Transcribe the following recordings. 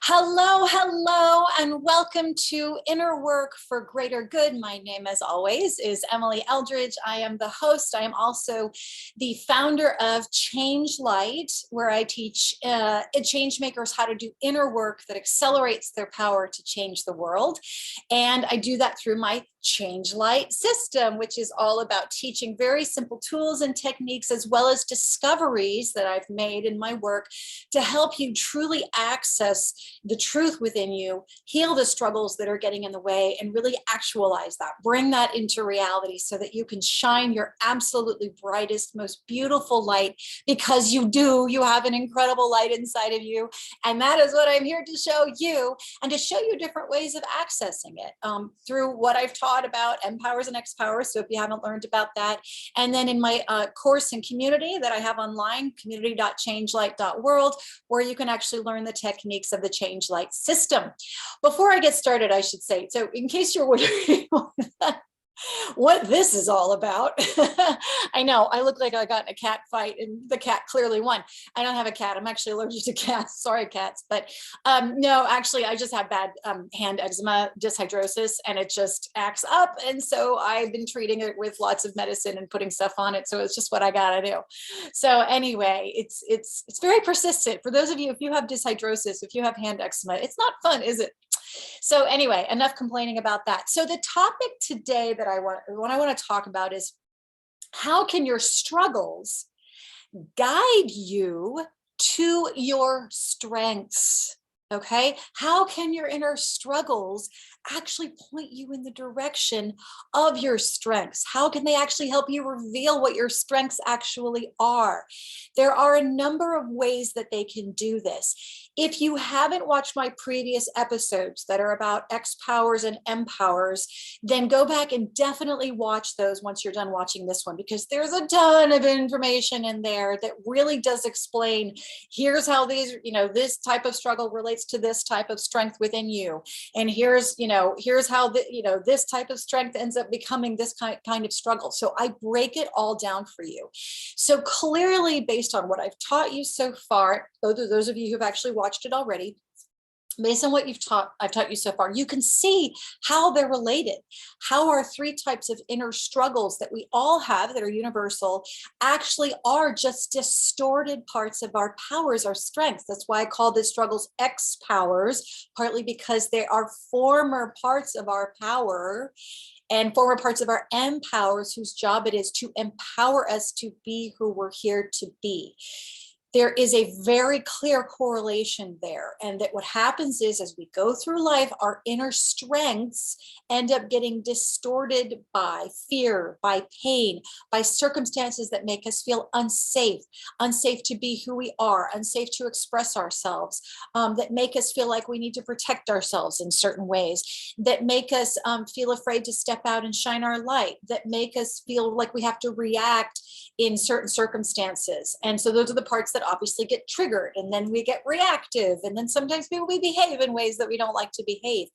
Hello, hello, and welcome to Inner Work for Greater Good. My name, as always, is Emily Eldridge. I am the host. I am also the founder of Change Light, where I teach change makers how to do inner work that accelerates their power to change the world. And I do that through my Change Light system, which is all about teaching very simple tools and techniques, as well as discoveries that I've made in my work to help you truly access the truth within you, heal the struggles that are getting in the way, and really actualize that, bring that into reality so that you can shine your absolutely brightest, most beautiful light, because you have an incredible light inside of you. And that is what I'm here to show you, and to show you different ways of accessing it through what I've taught about M-Powers and X-Powers. So if you haven't learned about that, and then in my course and community that I have online, community.changelight.world, where you can actually learn the techniques of the Change Light system. Before I get started, I should say, so in case you're wondering what this is all about. I know I look like I got in a cat fight and the cat clearly won. I don't have a cat. I'm actually allergic to cats. Sorry, cats. But no, actually, I just have bad hand eczema, dishydrosis, and it just acts up. And so I've been treating it with lots of medicine and putting stuff on it. So it's just what I got to do. So anyway, it's very persistent. For those of you, if you have dishydrosis, if you have hand eczema, it's not fun, is it? So anyway, enough complaining about that. So the topic today that I want to talk about is, how can your struggles guide you to your strengths? Okay, how can your inner struggles actually point you in the direction of your strengths? How can they actually help you reveal what your strengths actually are? There are a number of ways that they can do this. If you haven't watched my previous episodes that are about X-Powers and M-Powers, then go back and definitely watch those once you're done watching this one, because there's a ton of information in there that really does explain, here's how these, this type of struggle relates to this type of strength within you. And here's how this type of strength ends up becoming this kind of struggle. So I break it all down for you. So clearly, based on what I've taught you so far, those of you who've actually watched it already, based on what I've taught you so far, you can see how they're related, how our three types of inner struggles that we all have that are universal actually are just distorted parts of our powers, our strengths. That's why I call these struggles X-Powers, partly because they are former parts of our power and former parts of our M-Powers, whose job it is to empower us to be who we're here to be. There is a very clear correlation there. And that what happens is, as we go through life, our inner strengths end up getting distorted by fear, by pain, by circumstances that make us feel unsafe to be who we are, unsafe to express ourselves, that make us feel like we need to protect ourselves in certain ways, that make us feel afraid to step out and shine our light, that make us feel like we have to react in certain circumstances. And so those are the parts that obviously get triggered, and then we get reactive, and then sometimes we behave in ways that we don't like to behave.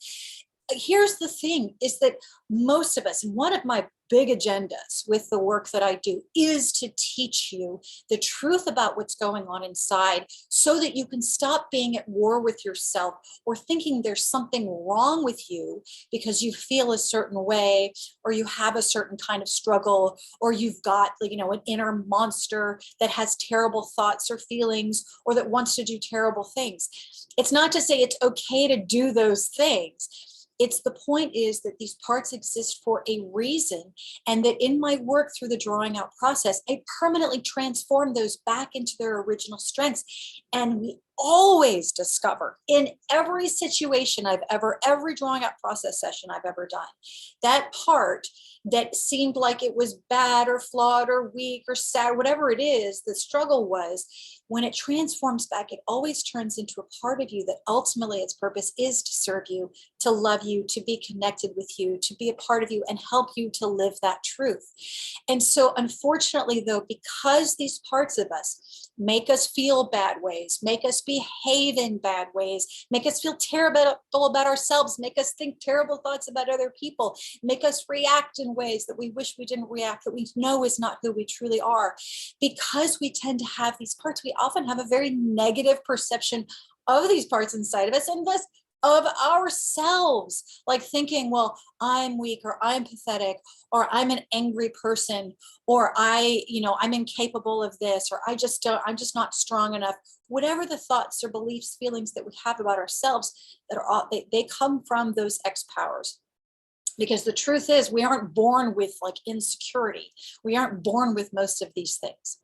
Here's the thing, is that most of us, and one of my big agendas with the work that I do, is to teach you the truth about what's going on inside, so that you can stop being at war with yourself or thinking there's something wrong with you because you feel a certain way, or you have a certain kind of struggle, or you've got an inner monster that has terrible thoughts or feelings, or that wants to do terrible things. It's not to say it's okay to do those things. It's the point is that these parts exist for a reason, and that in my work through the drawing out process, I permanently transform those back into their original strengths. And we always discover in every situation every drawing out process session I've ever done, that part that seemed like it was bad or flawed or weak or sad, whatever it is, the struggle was, when it transforms back, it always turns into a part of you that ultimately its purpose is to serve you, to love you, to be connected with you, to be a part of you and help you to live that truth. And so unfortunately, though, because these parts of us make us feel bad ways, make us behave in bad ways, make us feel terrible about ourselves, make us think terrible thoughts about other people, make us react in ways that we wish we didn't react, that we know is not who we truly are. Because we tend to have these parts, we often have a very negative perception of these parts inside of us, and thus of ourselves, like thinking, well, I'm weak, or I'm pathetic, or I'm an angry person, or I'm incapable of this, or I'm just not strong enough. Whatever the thoughts or beliefs, feelings that we have about ourselves, that are all, they come from those X powers. Because the truth is, we aren't born with like insecurity. We aren't born with most of these things.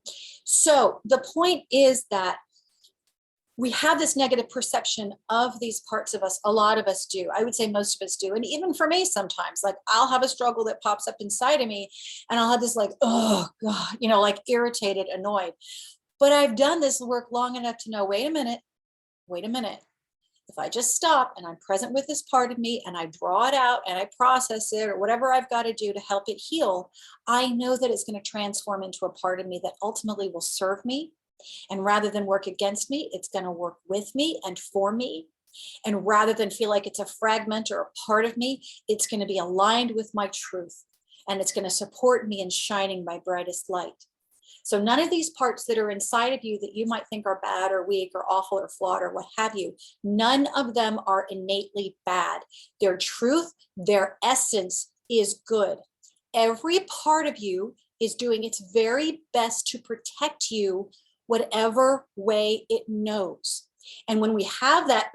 So the point is that we have this negative perception of these parts of us. A lot of us do. I would say most of us do. And even for me, sometimes, like I'll have a struggle that pops up inside of me, and I'll have this like, oh God, like irritated, annoyed. But I've done this work long enough to know, wait a minute. If I just stop and I'm present with this part of me, and I draw it out and I process it, or whatever I've got to do to help it heal, I know that it's going to transform into a part of me that ultimately will serve me. And rather than work against me, it's going to work with me and for me. And rather than feel like it's a fragment or a part of me, it's going to be aligned with my truth. And it's going to support me in shining my brightest light. So none of these parts that are inside of you that you might think are bad or weak or awful or flawed or what have you, none of them are innately bad. Their truth, their essence is good. Every part of you is doing its very best to protect you whatever way it knows. And when we have that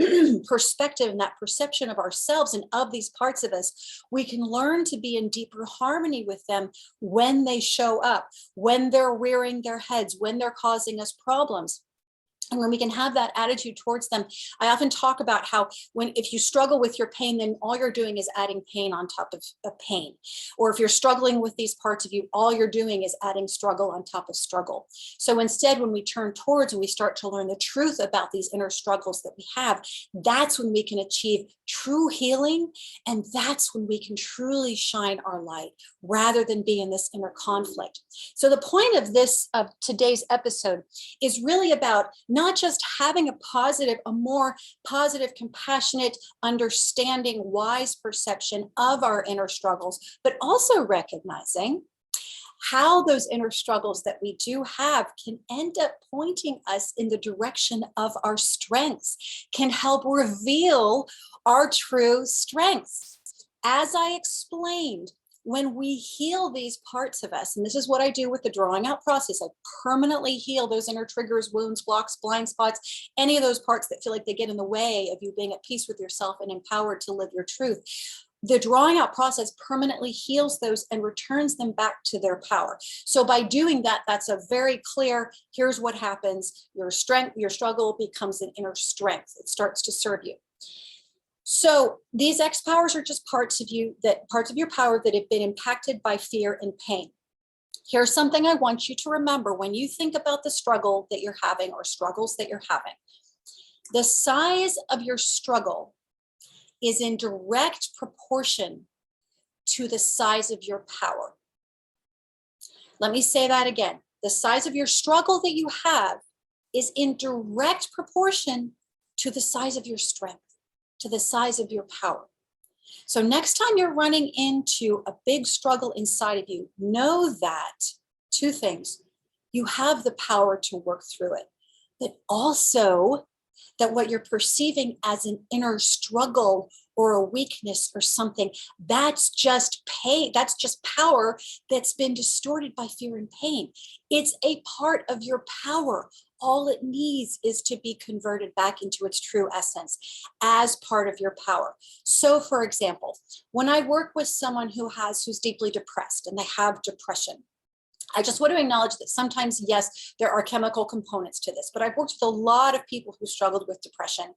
perspective and that perception of ourselves and of these parts of us, we can learn to be in deeper harmony with them when they show up, when they're rearing their heads, when they're causing us problems. And when we can have that attitude towards them, I often talk about how if you struggle with your pain, then all you're doing is adding pain on top of pain. Or if you're struggling with these parts of you, all you're doing is adding struggle on top of struggle. So instead, when we turn towards and we start to learn the truth about these inner struggles that we have, that's when we can achieve true healing. And that's when we can truly shine our light rather than be in this inner conflict. So the point of today's episode is really about not just having a more positive, compassionate, understanding, wise perception of our inner struggles, but also recognizing how those inner struggles that we do have can end up pointing us in the direction of our strengths, can help reveal our true strengths. As I explained, when we heal these parts of us, and this is what I do with the drawing out process, I permanently heal those inner triggers, wounds, blocks, blind spots, any of those parts that feel like they get in the way of you being at peace with yourself and empowered to live your truth. The drawing out process permanently heals those and returns them back to their power. So by doing that, that's a very clear, here's what happens. Your struggle becomes an inner strength. It starts to serve you. So these X powers are just parts of your power that have been impacted by fear and pain. Here's something I want you to remember when you think about the struggle that you're having or struggles that you're having. The size of your struggle is in direct proportion to the size of your power. Let me say that again. The size of your struggle that you have is in direct proportion to the size of your strength, to the size of your power. So next time you're running into a big struggle inside of you, know that two things: you have the power to work through it, but also that what you're perceiving as an inner struggle or a weakness or something, that's just pain, that's just power that's been distorted by fear and pain. It's a part of your power. All it needs is to be converted back into its true essence as part of your power. So for example, when I work with someone who's deeply depressed and they have depression, I just want to acknowledge that sometimes, yes, there are chemical components to this, but I've worked with a lot of people who struggled with depression.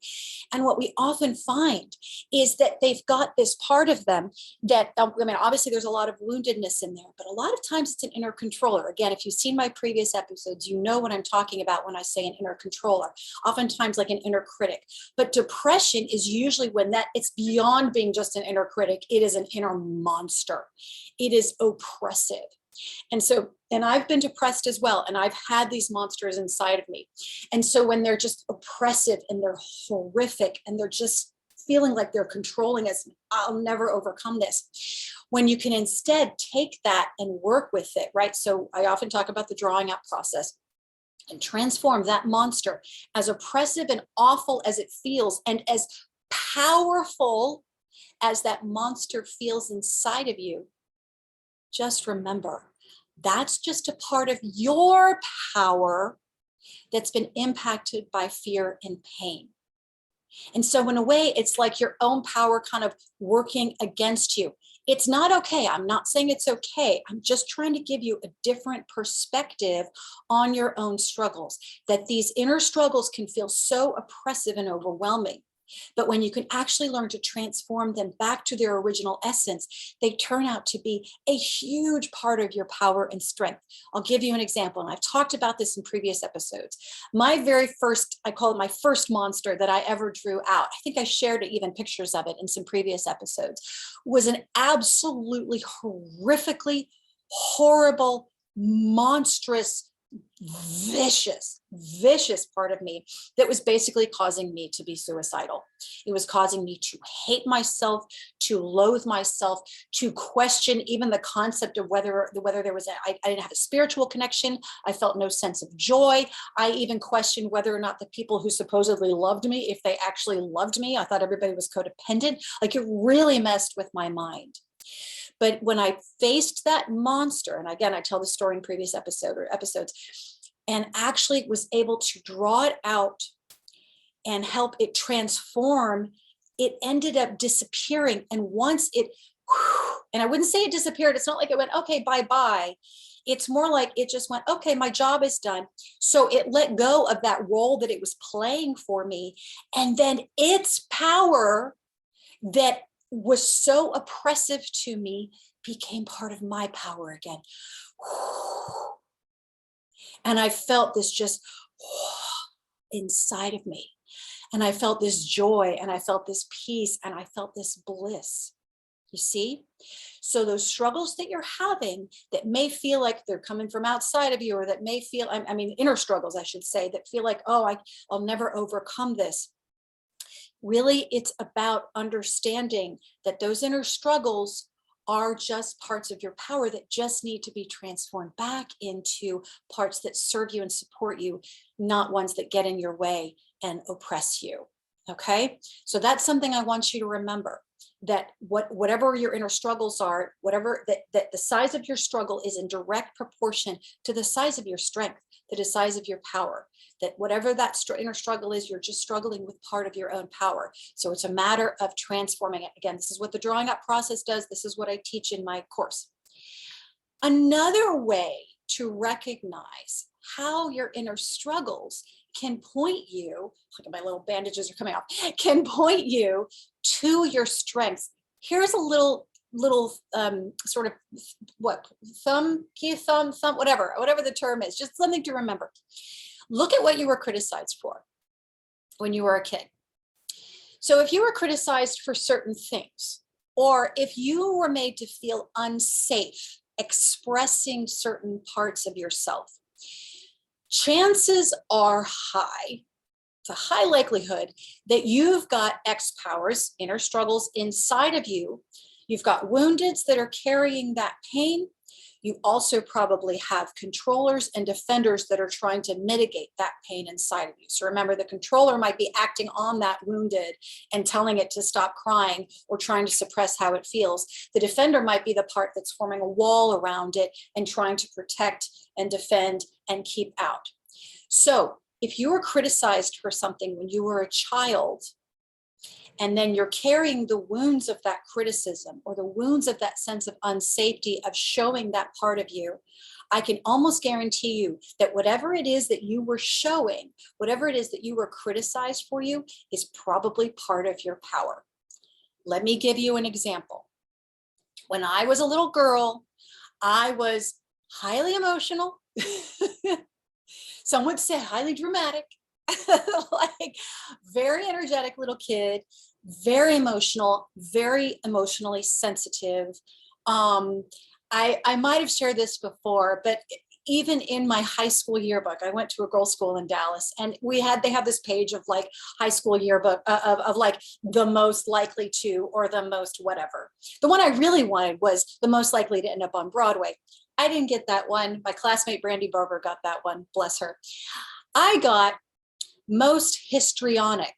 And what we often find is that they've got this part of them that, obviously there's a lot of woundedness in there, but a lot of times it's an inner controller. Again, if you've seen my previous episodes, you know what I'm talking about when I say an inner controller, oftentimes like an inner critic. But depression is usually when it's beyond being just an inner critic. It is an inner monster. It is oppressive. And I've been depressed as well. And I've had these monsters inside of me. And so when they're just oppressive and they're horrific and they're just feeling like they're controlling us, I'll never overcome this. When you can instead take that and work with it, right? So I often talk about the drawing out process. and transform that monster, as oppressive and awful as it feels, and as powerful as that monster feels inside of you, just remember, that's just a part of your power that's been impacted by fear and pain. And so in a way, it's like your own power kind of working against you. It's not okay. I'm not saying it's okay. I'm just trying to give you a different perspective on your own struggles, that these inner struggles can feel so oppressive and overwhelming. But when you can actually learn to transform them back to their original essence, they turn out to be a huge part of your power and strength. I'll give you an example, and I've talked about this in previous episodes. My very first, I call it my first monster that I ever drew out, I think I shared even pictures of it in some previous episodes, was an absolutely horrifically horrible, monstrous, vicious part of me that was basically causing me to be suicidal. It was causing me to hate myself, to loathe myself, to question even the concept of whether there was I didn't have a spiritual connection. I felt no sense of joy. I even questioned whether or not the people who supposedly loved me, if they actually loved me. I thought everybody was codependent. Like, it really messed with my mind. But when I faced that monster, and again, I tell the story in previous episodes, and actually was able to draw it out and help it transform, it ended up disappearing. And once it, and I wouldn't say it disappeared. It's not like it went, okay, bye-bye. It's more like it just went, okay, my job is done. So it let go of that role that it was playing for me. And then its power that was so oppressive to me became part of my power again. And I felt this just inside of me. And I felt this joy, and I felt this peace, and I felt this bliss. You see? So those struggles that you're having that may feel like they're coming from outside of you, or that may feel, I mean, inner struggles, I should say, that feel like, oh, I'll never overcome this. Really, it's about understanding that those inner struggles are just parts of your power that just need to be transformed back into parts that serve you and support you, not ones that get in your way and oppress you. Okay? So that's something I want you to remember, that whatever your inner struggles are, whatever that the size of your struggle is in direct proportion to the size of your strength, to the size of your power. That whatever that inner struggle is, you're just struggling with part of your own power. So it's a matter of transforming it. Again, this is what the drawing up process does. This is what I teach in my course. Another way to recognize how your inner struggles can point you, look at my little bandages are coming off, can point you to your strengths. Here's a little sort of key thumb, whatever the term is, just something to remember. Look at what you were criticized for when you were a kid. So if you were criticized for certain things, or if you were made to feel unsafe expressing certain parts of yourself, chances are high, it's a high likelihood that you've got X powers, inner struggles inside of you. You've got woundeds that are carrying that pain. You also probably have controllers and defenders that are trying to mitigate that pain inside of you. So remember, the controller might be acting on that wounded and telling it to stop crying or trying to suppress how it feels. The defender might be the part that's forming a wall around it and trying to protect and defend and keep out. So if you were criticized for something when you were a child, and then you're carrying the wounds of that criticism, or the wounds of that sense of unsafety of showing that part of you, I can almost guarantee you that whatever it is that you were showing, whatever it is that you were criticized for, you is probably part of your power. Let me give you an example. When I was a little girl, I was highly emotional. Some would say highly dramatic. Like, very energetic little kid, very emotional, very emotionally sensitive. I might have shared this before, but even in my high school yearbook, I went to a girls' school in Dallas, and they have this page of like high school yearbook of like the most likely to, or the most whatever. The one I really wanted was the most likely to end up on Broadway. I didn't get that one. My classmate Brandy Barber got that one, bless her. I got most histrionic.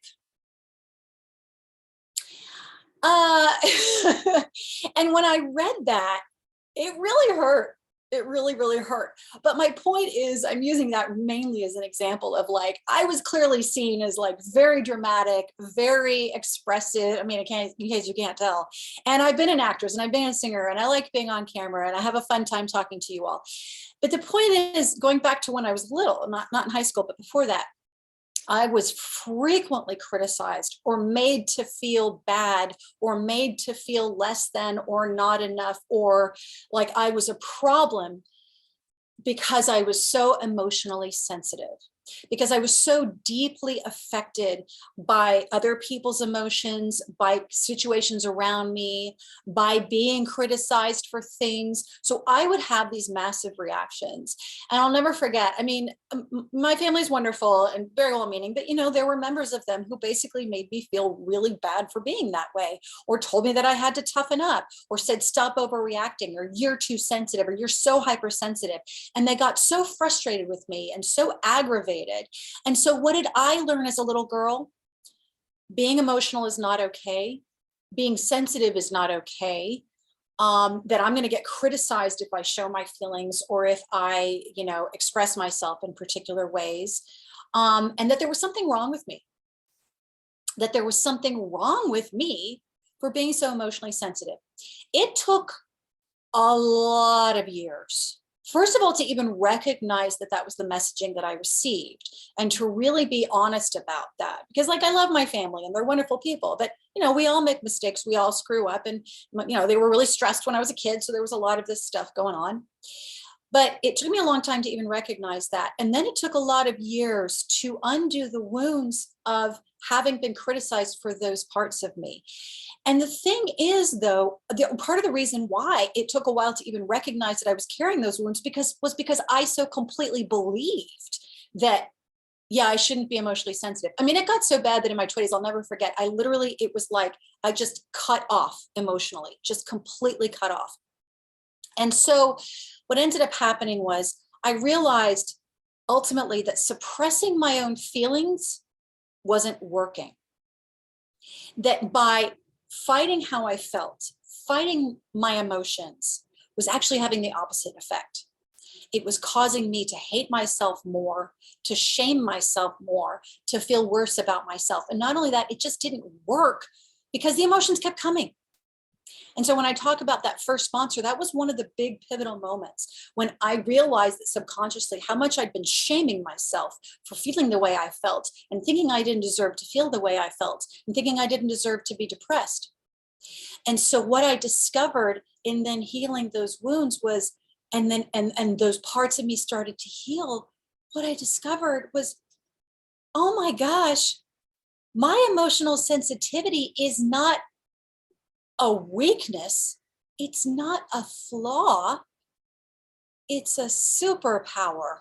And when I read that, it really hurt. It really, really hurt. But my point is, I'm using that mainly as an example of like, I was clearly seen as like very dramatic, very expressive. I mean, in case you can't tell. And I've been an actress and I've been a singer and I like being on camera and I have a fun time talking to you all. But the point is, going back to when I was little, not in high school, but before that, I was frequently criticized or made to feel bad or made to feel less than or not enough or like I was a problem because I was so emotionally sensitive, because I was so deeply affected by other people's emotions, by situations around me, by being criticized for things. So I would have these massive reactions. And I'll never forget, I mean, my family's wonderful and very well-meaning, but you know, there were members of them who basically made me feel really bad for being that way, or told me that I had to toughen up, or said, stop overreacting, or you're too sensitive, or you're so hypersensitive. And they got so frustrated with me and so aggravated. And so what did I learn as a little girl? Being emotional is not okay. Being sensitive is not okay. That I'm going to get criticized if I show my feelings or if I, you know, express myself in particular ways. And that there was something wrong with me. That there was something wrong with me for being so emotionally sensitive. It took a lot of years. First of all, to even recognize that that was the messaging that I received and to really be honest about that. Because like, I love my family and they're wonderful people, but you know, we all make mistakes, we all screw up. And you know, they were really stressed when I was a kid. So there was a lot of this stuff going on. But it took me a long time to even recognize that. And then it took a lot of years to undo the wounds of having been criticized for those parts of me. And the thing is, though, part of the reason why it took a while to even recognize that I was carrying those wounds was because I so completely believed that, yeah, I shouldn't be emotionally sensitive. I mean, it got so bad that in my 20s, I'll never forget, it was like I just cut off emotionally, just completely cut off. And so what ended up happening was I realized ultimately that suppressing my own feelings wasn't working. That by fighting how I felt, fighting my emotions, was actually having the opposite effect. It was causing me to hate myself more, to shame myself more, to feel worse about myself. And not only that, it just didn't work because the emotions kept coming. And so when I talk about that first sponsor, that was one of the big pivotal moments when I realized that subconsciously how much I'd been shaming myself for feeling the way I felt and thinking I didn't deserve to feel the way I felt and thinking I didn't deserve to be depressed. And so what I discovered in then healing those wounds was, and those parts of me started to heal, what I discovered was, oh my gosh, my emotional sensitivity is not a weakness. It's not a flaw. It's a superpower.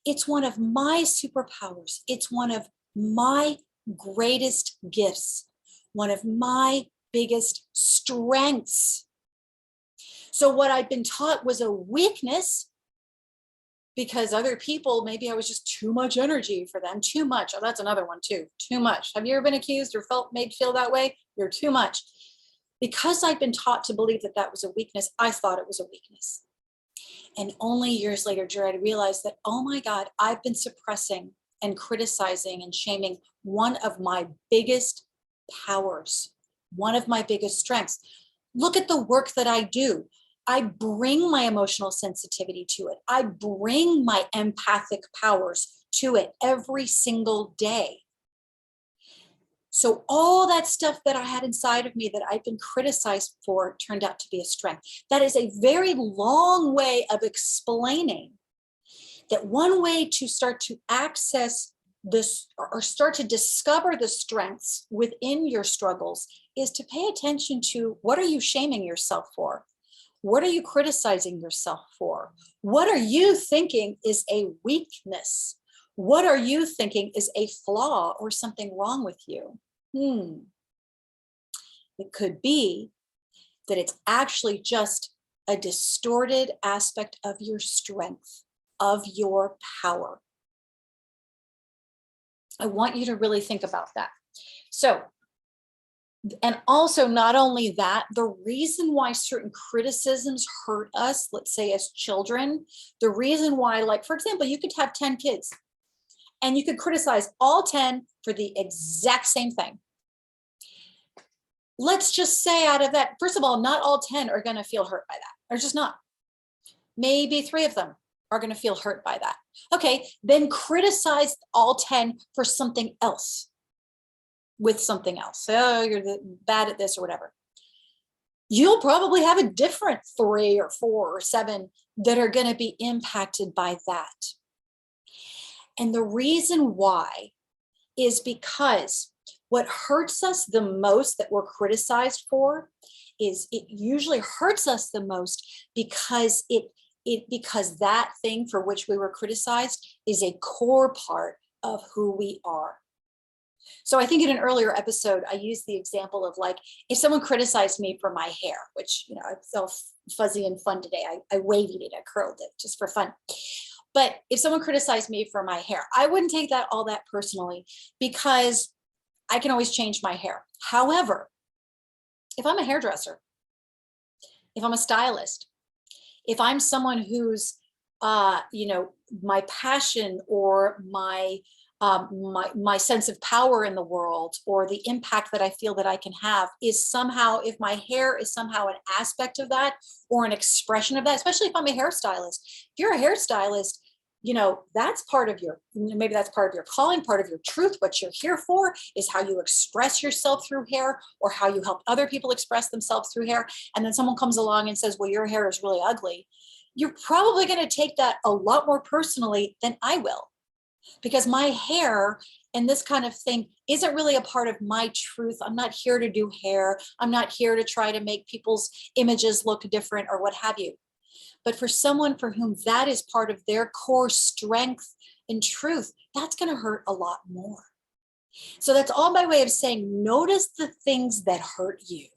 It's one of my superpowers. It's one of my greatest gifts, one of my biggest strengths. So what I'd been taught was a weakness because other people, maybe I was just too much energy for them, too much. Oh, that's another one too, too much. Have you ever been accused or made feel that way? You're too much. Because I'd been taught to believe that that was a weakness, I thought it was a weakness. And only years later did I realize that, oh my God, I've been suppressing and criticizing and shaming one of my biggest powers, one of my biggest strengths. Look at the work that I do. I bring my emotional sensitivity to it. I bring my empathic powers to it every single day. So all that stuff that I had inside of me that I've been criticized for turned out to be a strength. That is a very long way of explaining that one way to start to access this or start to discover the strengths within your struggles is to pay attention to, what are you shaming yourself for? What are you criticizing yourself for? What are you thinking is a weakness? What are you thinking is a flaw or something wrong with you? It could be that it's actually just a distorted aspect of your strength, of your power. I want you to really think about that. So, and also not only that, the reason why certain criticisms hurt us, let's say as children, the reason why, like, for example, you could have 10 kids and you could criticize all 10 for the exact same thing. Let's just say out of that, first of all, not all 10 are going to feel hurt by that. They're just not. Maybe 3 of them are going to feel hurt by that. Okay, then criticize all 10 for something else, with something else. Oh, you're bad at this or whatever. You'll probably have a different 3 or 4 or 7 that are going to be impacted by that. And the reason why is because what hurts us the most that we're criticized for is it usually hurts us the most because because that thing for which we were criticized is a core part of who we are. So I think in an earlier episode, I used the example of, like, if someone criticized me for my hair, which, you know, it's all fuzzy and fun today. I waved it, I curled it just for fun. But if someone criticized me for my hair, I wouldn't take that all that personally, because I can always change my hair. However, if I'm a hairdresser, if I'm a stylist, if I'm someone who's, you know, my passion or my sense of power in the world, or the impact that I feel that I can have, is somehow, if my hair is somehow an aspect of that or an expression of that, especially if I'm a hairstylist. If you're a hairstylist, you know, that's part of your, maybe that's part of your calling, part of your truth. What you're here for is how you express yourself through hair, or how you help other people express themselves through hair. And then someone comes along and says, well, your hair is really ugly. You're probably going to take that a lot more personally than I will, because my hair and this kind of thing isn't really a part of my truth. I'm not here to do hair. I'm not here to try to make people's images look different or what have you. But for someone for whom that is part of their core strength and truth, that's going to hurt a lot more. So that's all by way of saying, notice the things that hurt you.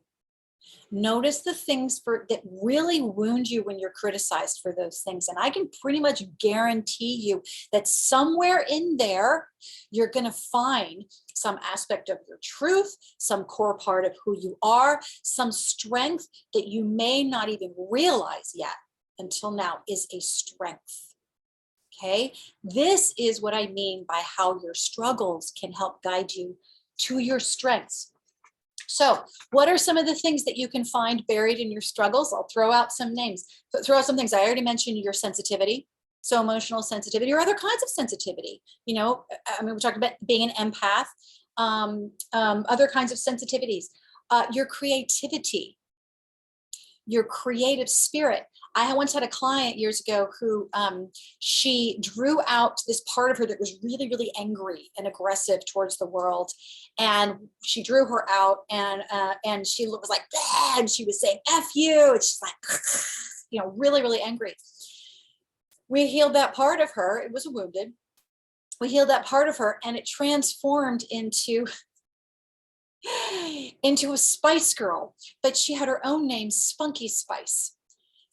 Notice the things that really wound you when you're criticized for those things. And I can pretty much guarantee you that somewhere in there, you're going to find some aspect of your truth, some core part of who you are, some strength that you may not even realize yet until now is a strength. Okay, this is what I mean by how your struggles can help guide you to your strengths. So what are some of the things that you can find buried in your struggles? I'll throw out some names, throw out some things. I already mentioned your sensitivity. So emotional sensitivity or other kinds of sensitivity. You know, I mean, we talked about being an empath, other kinds of sensitivities, your creativity, your creative spirit. I once had a client years ago who she drew out this part of her that was really, really angry and aggressive towards the world. And she drew her out, and she was like, bah! And she was saying, F you. And she's like, you know, really, really angry. We healed that part of her. It was wounded. We healed that part of her, and it transformed into a Spice Girl, but she had her own name, Spunky Spice.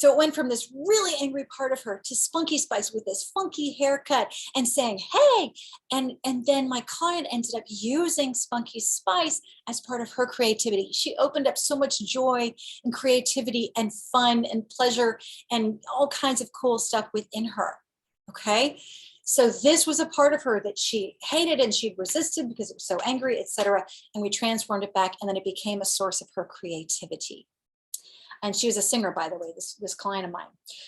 So it went from this really angry part of her to Spunky Spice with this funky haircut and saying, hey, and then my client ended up using Spunky Spice as part of her creativity. She opened up so much joy and creativity and fun and pleasure and all kinds of cool stuff within her. Okay. So this was a part of her that she hated and she resisted because it was so angry, etc. And we transformed it back, and then it became a source of her creativity. And she was a singer, by the way, this client of mine.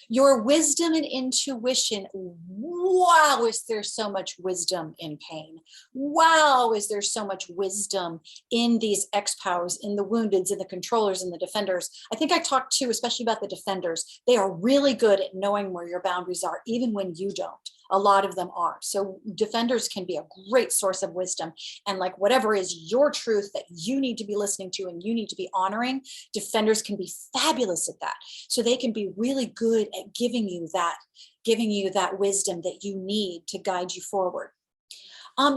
Your wisdom and intuition. Wow, is there so much wisdom in pain? Wow, is there so much wisdom in these X-powers, in the woundeds, in the controllers, in the defenders? I think I talked to, especially about the defenders. They are really good at knowing where your boundaries are, even when you don't. A lot of them are. So defenders can be a great source of wisdom. And like whatever is your truth that you need to be listening to and you need to be honoring, defenders can be fabulous at that. So they can be really good at giving you that wisdom that you need to guide you forward.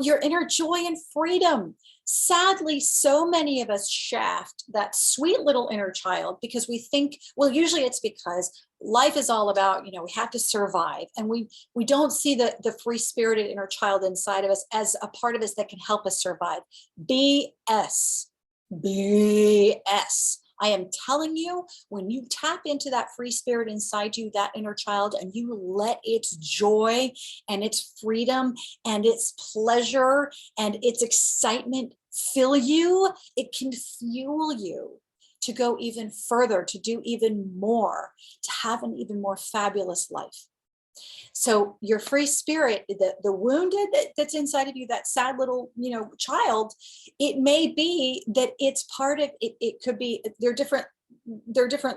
Your inner joy and freedom. Sadly, so many of us shaft that sweet little inner child because we think, well, usually it's because life is all about, we have to survive. And we don't see the free-spirited inner child inside of us as a part of us that can help us survive. BS. BS. I am telling you, when you tap into that free spirit inside you, that inner child, and you let its joy and its freedom and its pleasure and its excitement fill you, it can fuel you to go even further, to do even more, to have an even more fabulous life. So your free spirit, the wounded that's inside of you, that sad little, child, it may be that it's part of it. It could be, they're different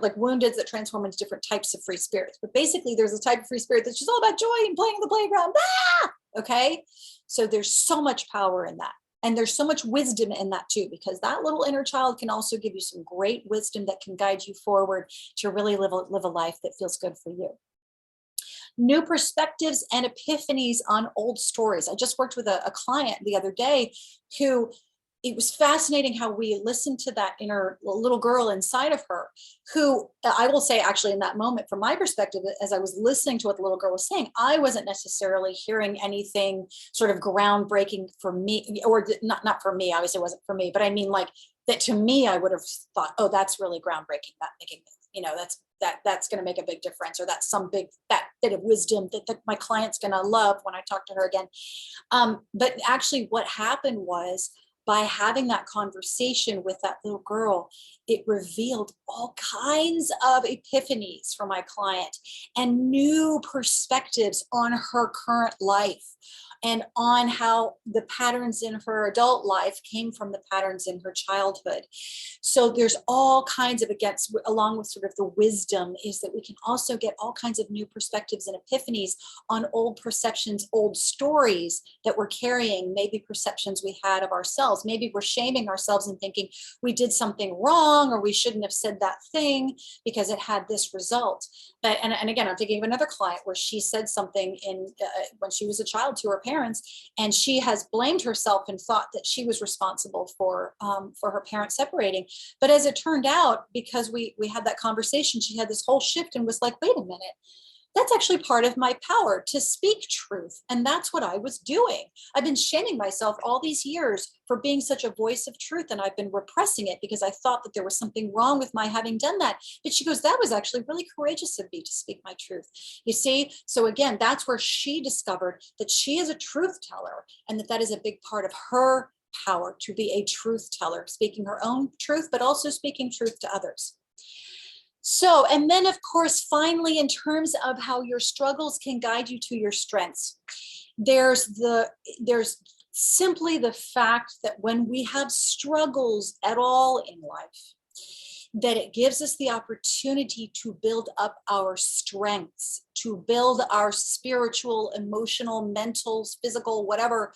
like wounded that transform into different types of free spirits. But basically there's a type of free spirit that's just all about joy and playing on the playground. Ah! Okay. So there's so much power in that. And there's so much wisdom in that too, because that little inner child can also give you some great wisdom that can guide you forward to really live a life that feels good for you. New perspectives and epiphanies on old stories. I just worked with a client the other day who, it was fascinating how we listened to that inner little girl inside of her, who I will say, actually, in that moment, from my perspective, as I was listening to what the little girl was saying, I wasn't necessarily hearing anything sort of groundbreaking for me, or not for me, obviously it wasn't for me, but I mean, like, that to me, I would have thought, oh, that's really groundbreaking, that making, that's going to make a big difference, or that's some that bit of wisdom that my client's going to love when I talk to her again. But actually what happened was, by having that conversation with that little girl, it revealed all kinds of epiphanies for my client and new perspectives on her current life, and on how the patterns in her adult life came from the patterns in her childhood. So there's all kinds of, along with sort of the wisdom, is that we can also get all kinds of new perspectives and epiphanies on old perceptions, old stories that we're carrying, maybe perceptions we had of ourselves. Maybe we're shaming ourselves and thinking we did something wrong, or we shouldn't have said that thing because it had this result. But, and again, I'm thinking of another client where she said something when she was a child to her parents, and she has blamed herself and thought that she was responsible for her parents separating. But as it turned out, because we had that conversation, she had this whole shift and was like, wait a minute, that's actually part of my power to speak truth. And that's what I was doing. I've been shaming myself all these years for being such a voice of truth, and I've been repressing it because I thought that there was something wrong with my having done that. But she goes, that was actually really courageous of me to speak my truth. You see? So again, that's where she discovered that she is a truth teller, and that is a big part of her power, to be a truth teller, speaking her own truth, but also speaking truth to others. So, and then of course, finally, in terms of how your struggles can guide you to your strengths, there's simply the fact that when we have struggles at all in life, that it gives us the opportunity to build up our strengths, to build our spiritual, emotional, mental, physical, whatever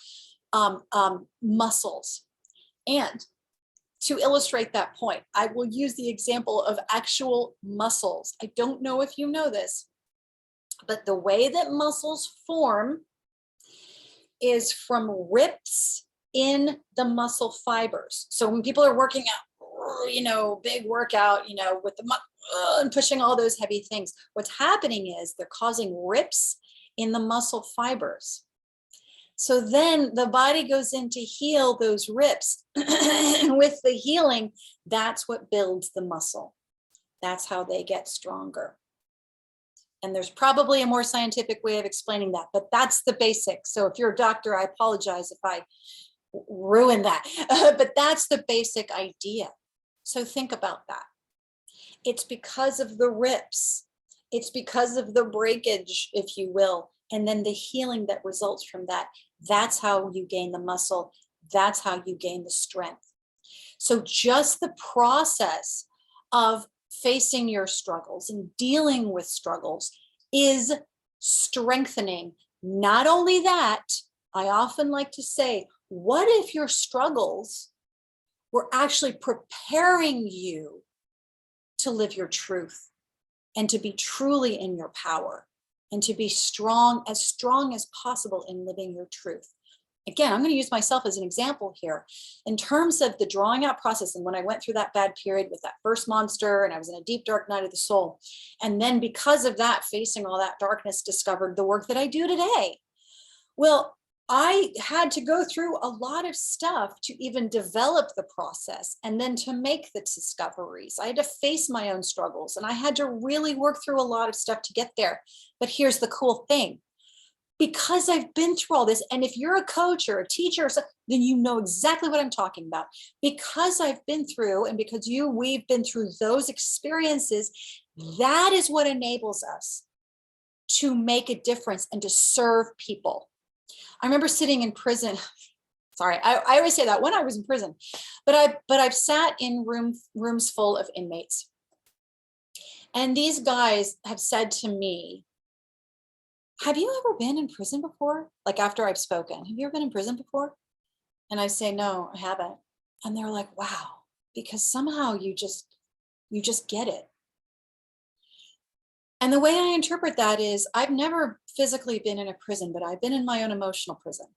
muscles. And to illustrate that point, I will use the example of actual muscles. I don't know if you know this, but the way that muscles form is from rips in the muscle fibers. So when people are working out, big workout, with the and pushing all those heavy things, what's happening is they're causing rips in the muscle fibers. So then the body goes in to heal those rips. And with the healing, that's what builds the muscle. That's how they get stronger. And there's probably a more scientific way of explaining that, but that's the basic. So if you're a doctor, I apologize if I ruin that, but that's the basic idea. So think about that. It's because of the rips. It's because of the breakage, if you will, and then the healing that results from that. That's how you gain the muscle. That's how you gain the strength. So just the process of facing your struggles and dealing with struggles is strengthening. Not only that, I often like to say, what if your struggles were actually preparing you to live your truth and to be truly in your power and to be strong as possible in living your truth? again, I'm going to use myself as an example here in terms of the drawing out process. And when I went through that bad period with that first monster and I was in a deep, dark night of the soul. And then because of that, facing all that darkness, discovered the work that I do today. Well, I had to go through a lot of stuff to even develop the process and then to make the discoveries. I had to face my own struggles and I had to really work through a lot of stuff to get there. But here's the cool thing. Because I've been through all this, and if you're a coach or a teacher, then you know exactly what I'm talking about. Because I've been through, and because we've been through those experiences, that is what enables us to make a difference and to serve people. I remember sitting in prison. Sorry, I always say that when I was in prison, but I've sat in rooms full of inmates. And these guys have said to me, have you ever been in prison before? Like after I've spoken, have you ever been in prison before? And I say, no, I haven't. And they're like, wow, because somehow you just get it. And the way I interpret that is I've never physically been in a prison, but I've been in my own emotional prison.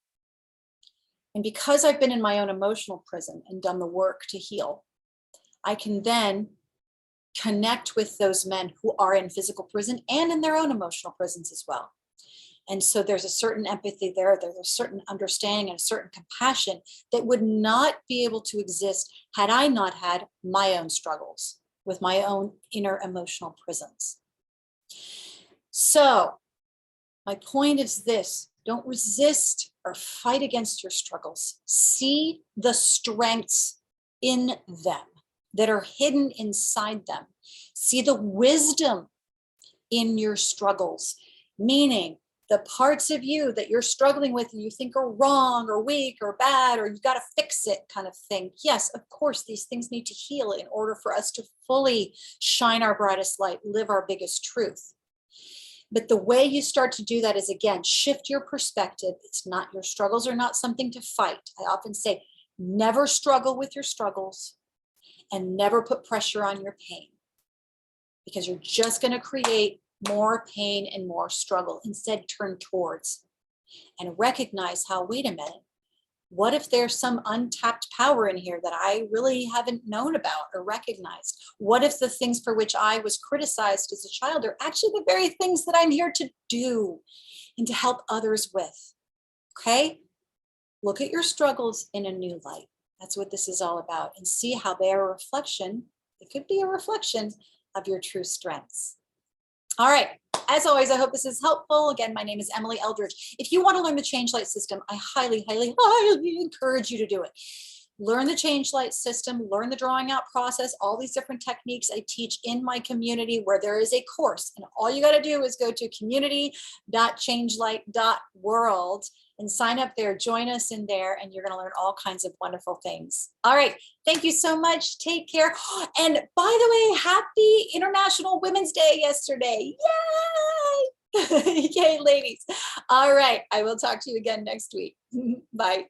And because I've been in my own emotional prison and done the work to heal, I can then connect with those men who are in physical prison and in their own emotional prisons as well. And so there's a certain empathy there, there's a certain understanding and a certain compassion that would not be able to exist had I not had my own struggles with my own inner emotional prisons. So my point is this: don't resist or fight against your struggles. See the strengths in them that are hidden inside them. See the wisdom in your struggles, meaning the parts of you that you're struggling with and you think are wrong or weak or bad or you got to fix it kind of thing. Yes, of course, these things need to heal in order for us to fully shine our brightest light, live our biggest truth. But the way you start to do that is, again, shift your perspective. It's not, your struggles are not something to fight. I often say, never struggle with your struggles and never put pressure on your pain, because you're just going to create more pain and more struggle. Instead, turn towards and recognize how, wait a minute, what if there's some untapped power in here that I really haven't known about or recognized? What if the things for which I was criticized as a child are actually the very things that I'm here to do and to help others with? Okay? Look at your struggles in a new light. That's what this is all about. And see how they are a reflection. It could be a reflection of your true strengths. All right. As always, I hope this is helpful. Again, my name is Emily Eldridge. If you want to learn the Change Light system, I highly, highly, highly encourage you to do it. Learn the Change Light system, learn the drawing out process, all these different techniques I teach in my community where there is a course. And all you got to do is go to community.changelight.world and sign up there. Join us in there, and you're going to learn all kinds of wonderful things. All right. Thank you so much. Take care. And by the way, happy International Women's Day yesterday. Yay! Yay, ladies. All right. I will talk to you again next week. Bye.